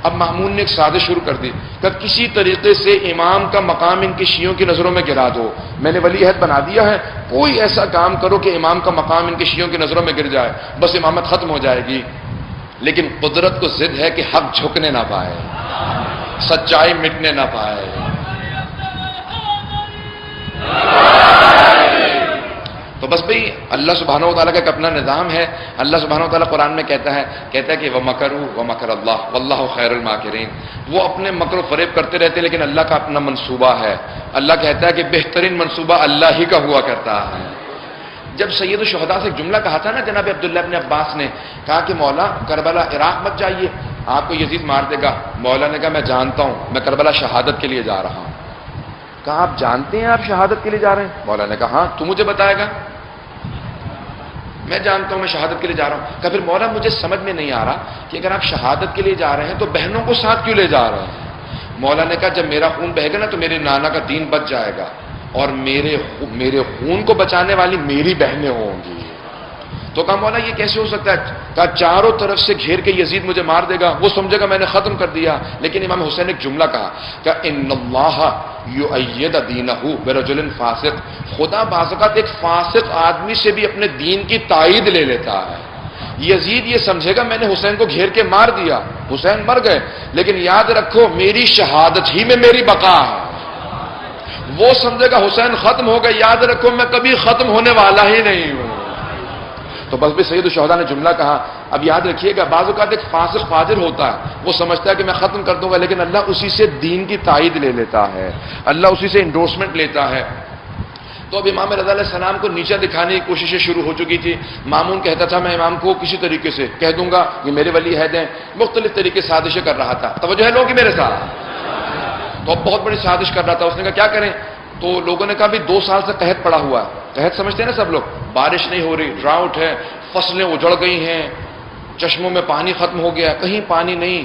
اب مامون نے ایک سازش شروع کر دی کہ کسی طریقے سے امام کا مقام ان کی شیعوں کی نظروں میں گرا دو، میں نے ولی عہد بنا دیا ہے، کوئی ایسا کام کرو کہ امام کا مقام ان کے شیعوں کی نظروں میں گر جائے، بس امامت ختم ہو جائے گی۔ لیکن قدرت کو ضد ہے کہ حق جھکنے نہ پائے، سچائی مٹنے نہ پائے۔ تو بس بھئی اللہ سبحانہ و تعالیٰ کا ایک اپنا نظام ہے۔ اللہ سبحانہ و تعالیٰ قرآن میں کہتا ہے کہ وَمَكَرُوا وَمَكَرَ اللَّهُ وَاللَّهُ خَيْرُ الْمَاكِرِينَ، وہ اپنے مکر و فریب کرتے رہتے لیکن اللہ کا اپنا منصوبہ ہے۔ اللہ کہتا ہے کہ بہترین منصوبہ اللہ ہی کا ہوا کرتا ہے۔ جب سید الشہداء سے ایک جملہ کہا تھا نا جناب عبداللہ ابن عباس نے، کہا کہ مولا کربلا عراق مت جائیے، آپ کو یزید مار دے گا۔ مولا نے کہا میں جانتا ہوں، میں کربلا شہادت کے لیے جا رہا ہوں۔ کہا آپ جانتے ہیں آپ شہادت کے لیے جا رہے ہیں؟ مولا نے کہا ہاں، تو مجھے بتائے گا؟ میں جانتا ہوں میں شہادت کے لیے جا رہا ہوں۔ کہا پھر مولا مجھے سمجھ میں نہیں آ رہا کہ اگر آپ شہادت کے لیے جا رہے ہیں تو بہنوں کو ساتھ کیوں لے جا رہے ہیں؟ مولا نے کہا جب میرا خون بہے گا نا تو میرے نانا کا دین بچ جائے گا اور میرے خون کو بچانے والی میری بہنیں ہوں گی۔ تو کہا مولا یہ کیسے ہو سکتا ہے؟ کہا چاروں طرف سے گھیر کے یزید مجھے مار دے گا، وہ سمجھے گا میں نے ختم کر دیا۔ لیکن امام حسین نے ایک جملہ کہا کہ ان اللہ یؤید دینہ برجل فاسق، خدا بعض اوقات ایک فاسق آدمی سے بھی اپنے دین کی تائید لے لیتا ہے۔ یزید یہ سمجھے گا میں نے حسین کو گھیر کے مار دیا، حسین مر گئے، لیکن یاد رکھو میری شہادت ہی میں میری بقا ہے۔ وہ سمجھے گا حسین ختم ہو گئے، یاد رکھو میں کبھی ختم ہونے والا ہی نہیں ہوں۔ تو بس بھی سید الشہداء نے جملہ کہا۔ اب یاد رکھیے گا بعض اوقات ایک فاسق فاجر ہوتا ہے، وہ سمجھتا ہے کہ میں ختم کر دوں گا، لیکن اللہ اسی سے دین کی تائید لے لیتا ہے، اللہ اسی سے انڈورسمنٹ لیتا ہے۔ تو اب امام رضا علیہ السلام کو نیچا دکھانے کی کوششیں شروع ہو چکی تھی۔ مامون کہتا تھا میں امام کو کسی طریقے سے کہہ دوں گا یہ میرے ولی عہد ہیں، مختلف طریقے سے سازشیں کر رہا تھا۔ توجہ ہے لوگ میرے ساتھ؟ تو اب بہت بڑی سازش کر رہا تھا۔ اس نے کہا کیا کریں؟ تو لوگوں نے کہا بھی 2 سال سے قحط پڑا ہوا ہے، قحط سمجھتے ہیں نا سب لوگ، بارش نہیں ہو رہی، ڈراؤٹ ہے، فصلیں اجڑ گئی ہیں، چشموں میں پانی ختم ہو گیا، کہیں پانی نہیں،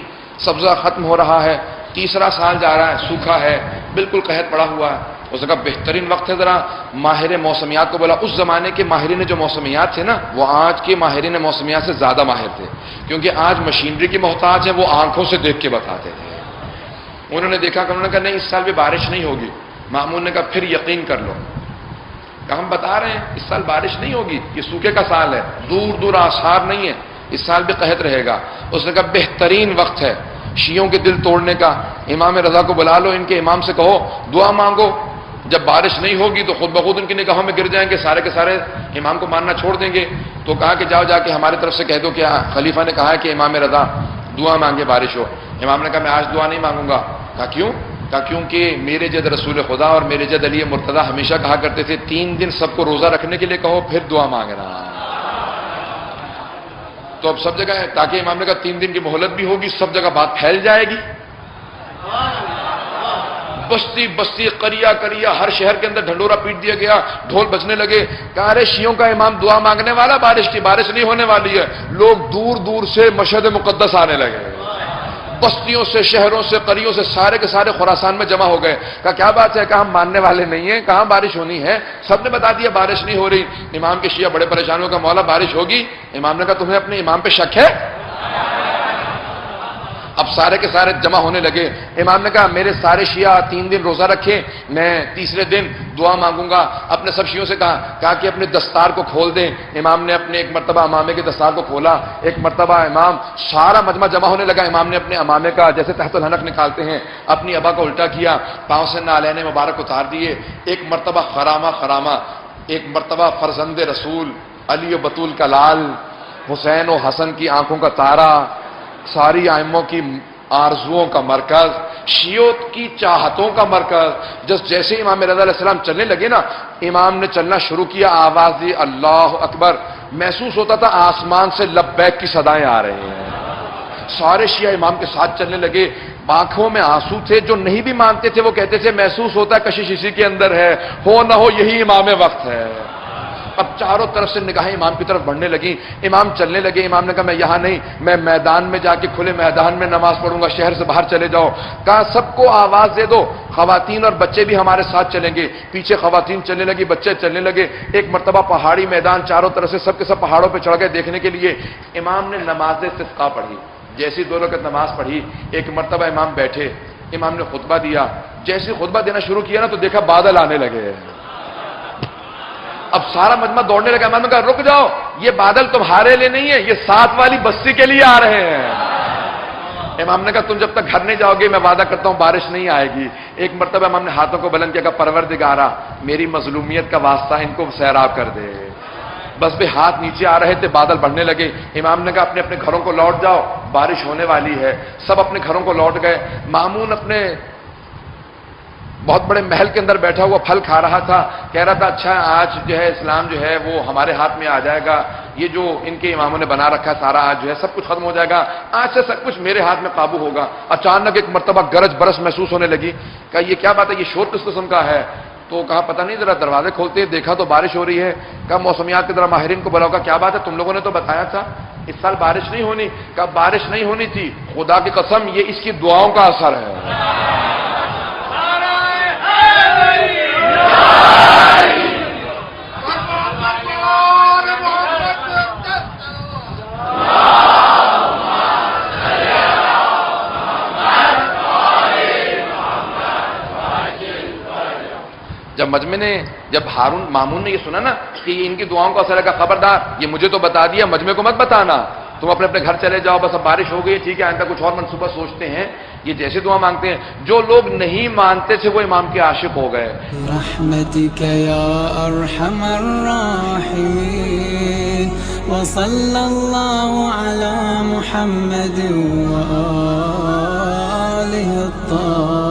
سبزہ ختم ہو رہا ہے، 3 سال جا رہا ہے، سوکھا ہے، بالکل قحط پڑا ہوا ہے۔ اس نے کہا بہترین وقت ہے ذرا ماہر موسمیات کو بولا۔ اس زمانے کے ماہرین جو موسمیات تھے نا وہ آج کے ماہرین موسمیات سے زیادہ ماہر تھے، کیونکہ آج مشینری کی محتاج ہے، وہ آنکھوں سے دیکھ کے بتاتے تھے۔ انہوں نے دیکھا کہ انہوں نے کہا نہیں اس سال بھی بارش نہیں ہوگی۔ مامون نے کہا پھر یقین کر لو، کہ ہم بتا رہے ہیں اس سال بارش نہیں ہوگی، یہ سوکھے کا سال ہے، دور دور آثار نہیں ہے، اس سال بھی قحط رہے گا۔ اس نے کہا بہترین وقت ہے شیعوں کے دل توڑنے کا، امام رضا کو بلا لو، ان کے امام سے کہو دعا مانگو، جب بارش نہیں ہوگی تو خود بخود ان کی نگاہوں میں گر جائیں گے، سارے کے سارے امام کو ماننا چھوڑ دیں گے۔ تو کہا کہ جاؤ جا کے ہماری طرف سے کہہ دو کہ خلیفہ نے کہا ہے کہ امام رضا دعا مانگے بارش ہو۔ امام نے کہا میں آج دعا نہیں مانگوں گا۔ کہا کیوں؟ کہا کیونکہ میرے جد رسول خدا اور میرے جد علی مرتضیٰ ہمیشہ کہا کرتے تھے 3 دن سب کو روزہ رکھنے کے لیے کہو پھر دعا مانگنا۔ تو اب سب جگہ ہے، تاکہ امام نے کہا 3 دن کی مہلت بھی ہوگی، سب جگہ بات پھیل جائے گی، بستی بستی قریہ قریہ ہر شہر کے اندر ڈھنڈورا پیٹ دیا گیا، ڈھول بجنے لگے۔ کہا ارے شیعوں کا امام دعا مانگنے والا، بارش کی بارش نہیں ہونے والی ہے۔ لوگ دور دور سے مشہد مقدس آنے لگے، بستیوں سے، شہروں سے، قریوں سے، سارے کے سارے خراسان میں جمع ہو گئے۔ کہا کیا بات ہے؟ کہا ہم ماننے والے نہیں ہیں، کہاں بارش ہونی ہے، سب نے بتا دیا بارش نہیں ہو رہی۔ امام کے شیعہ بڑے پریشان ہو گئے، مولا بارش ہوگی؟ امام نے کہا تمہیں اپنے امام پہ شک ہے؟ اب سارے کے سارے جمع ہونے لگے۔ امام نے کہا میرے سارے شیعہ 3 دن روزہ رکھیں، میں تیسرے دن دعا مانگوں گا۔ اپنے سب شیعوں سے کہا کہ اپنے دستار کو کھول دیں۔ امام نے اپنے ایک مرتبہ امامے کے دستار کو کھولا، ایک مرتبہ امام سارا مجمع جمع ہونے لگا۔ امام نے اپنے امامے کا جیسے تحت الحنک نکالتے ہیں اپنی ابا کو الٹا کیا، پاؤں سے نالین مبارک اتار دیے۔ ایک مرتبہ خرامہ، ایک مرتبہ فرزند رسول علی و بطول کا لال، حسین و حسن کی آنکھوں کا تارا، ساری ائموں کی آرزوؤں کا مرکز، شیعوں کی چاہتوں کا مرکز۔ جیسے امام رضا علیہ السلام چلنے لگے نا، امام نے چلنا شروع کیا، آواز دی اللہ اکبر، محسوس ہوتا تھا آسمان سے لبیک کی صدائیں آ رہی ہیں۔ سارے شیعہ امام کے ساتھ چلنے لگے، آنکھوں میں آنسو تھے، جو نہیں بھی مانتے تھے وہ کہتے تھے محسوس ہوتا ہے کشش اسی کے اندر ہے، ہو نہ ہو یہی امام وقت ہے۔ اب چاروں طرف سے نگاہیں امام کی طرف بڑھنے لگیں، امام چلنے لگے۔ امام نے کہا میں یہاں نہیں، میں میدان میں جا کے کھلے میدان میں نماز پڑھوں گا، شہر سے باہر چلے جاؤ۔ کہا سب کو آواز دے دو، خواتین اور بچے بھی ہمارے ساتھ چلیں گے۔ پیچھے خواتین چلنے لگی، بچے چلنے لگے۔ ایک مرتبہ پہاڑی میدان، چاروں طرف سے سب کے سب پہاڑوں پہ چڑھ گئے دیکھنے کے لیے۔ امام نے نماز استسقاء پڑھی، جیسی 2 رکعت نماز پڑھی، ایک مرتبہ امام بیٹھے، امام نے خطبہ دیا، جیسے خطبہ دینا شروع کیا نا تو دیکھا بادل آنے لگے۔ اب سارا مجمع دوڑنے لگا، امام نے کہا رک جاؤ، یہ بادل تمہارے لیے نہیں ہے، یہ ساتھ والی بستی کے لیے آ رہے ہیں۔ امام نے کہا تم جب تک گھر نہیں جاؤ گے میں وعدہ کرتا ہوں بارش نہیں آئے گی۔ ایک مرتبہ امام نے ہاتھوں کو بلند کیا، کہا پروردگارا میری مظلومیت کا واسطہ ان کو سیراب کر دے۔ بس بھی ہاتھ نیچے آ رہے تھے، بادل بڑھنے لگے۔ امام نے کہا اپنے اپنے گھروں کو لوٹ جاؤ، بارش ہونے والی ہے۔ سب اپنے گھروں کو لوٹ گئے۔ مامون اپنے بہت بڑے محل کے اندر بیٹھا ہوا پھل کھا رہا تھا، کہہ رہا تھا اچھا آج جو ہے اسلام جو ہے وہ ہمارے ہاتھ میں آ جائے گا، یہ جو ان کے اماموں نے بنا رکھا ہے سارا آج جو ہے سب کچھ ختم ہو جائے گا، آج سے سب کچھ میرے ہاتھ میں قابو ہوگا۔ اچانک ایک مرتبہ گرج برس محسوس ہونے لگی، کہا یہ کیا بات ہے، یہ شور کس قسم کا ہے؟ تو کہا پتہ نہیں، ذرا دروازے کھولتے دیکھا تو بارش ہو رہی ہے۔ کہا موسمیات کے ذرا ماہرین کو بلاؤ، کیا بات ہے، تم لوگوں نے تو بتایا تھا اس سال بارش نہیں ہونی۔ کہا بارش نہیں ہونی تھی، خدا کی قسم یہ اس کی دعاؤں کا اثر ہے۔ جب مجمع نے جب مامون نے یہ سنا نا کہ ان کی دعاؤں کا اثر ہے، خبردار یہ مجھے تو بتا دیا، مجمع کو مت بتانا، تم اپنے اپنے گھر چلے جاؤ، بس اب بارش ہو گئی ٹھیک ہے، آئندہ کچھ اور منصوبہ سوچتے ہیں۔ یہ جیسے دعا مانگتے ہیں، جو لوگ نہیں مانتے تھے وہ امام کے عاشق ہو گئے۔ برحمتک یا ارحم الراحمین وصلی اللہ علی محمد وآلہ الطاہرین۔